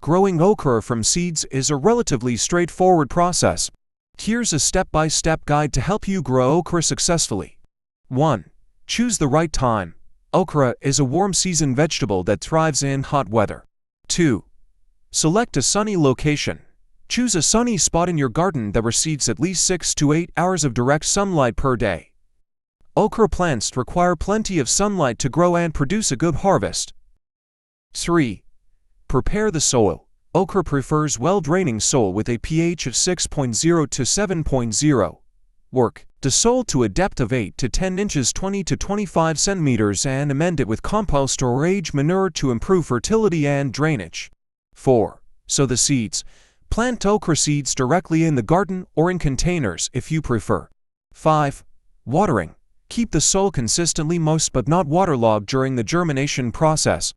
Growing okra from seeds is a relatively straightforward process. Here's a step-by-step guide to help you grow okra successfully. 1. Choose the right time. Okra is a warm season vegetable that thrives in hot weather. 2. Select a sunny location. Choose a sunny spot in your garden that receives at least 6 to 8 hours of direct sunlight per day. Okra plants require plenty of sunlight to grow and produce a good harvest. 3. Prepare the soil. Okra prefers well-draining soil with a pH of 6.0 to 7.0. Work the soil to a depth of 8 to 10 inches 20 to 25 centimeters and amend it with compost or aged manure to improve fertility and drainage. 4. Sow the seeds. Plant okra seeds directly in the garden or in containers if you prefer. 5. Watering. Keep the soil consistently moist but not waterlogged during the germination process.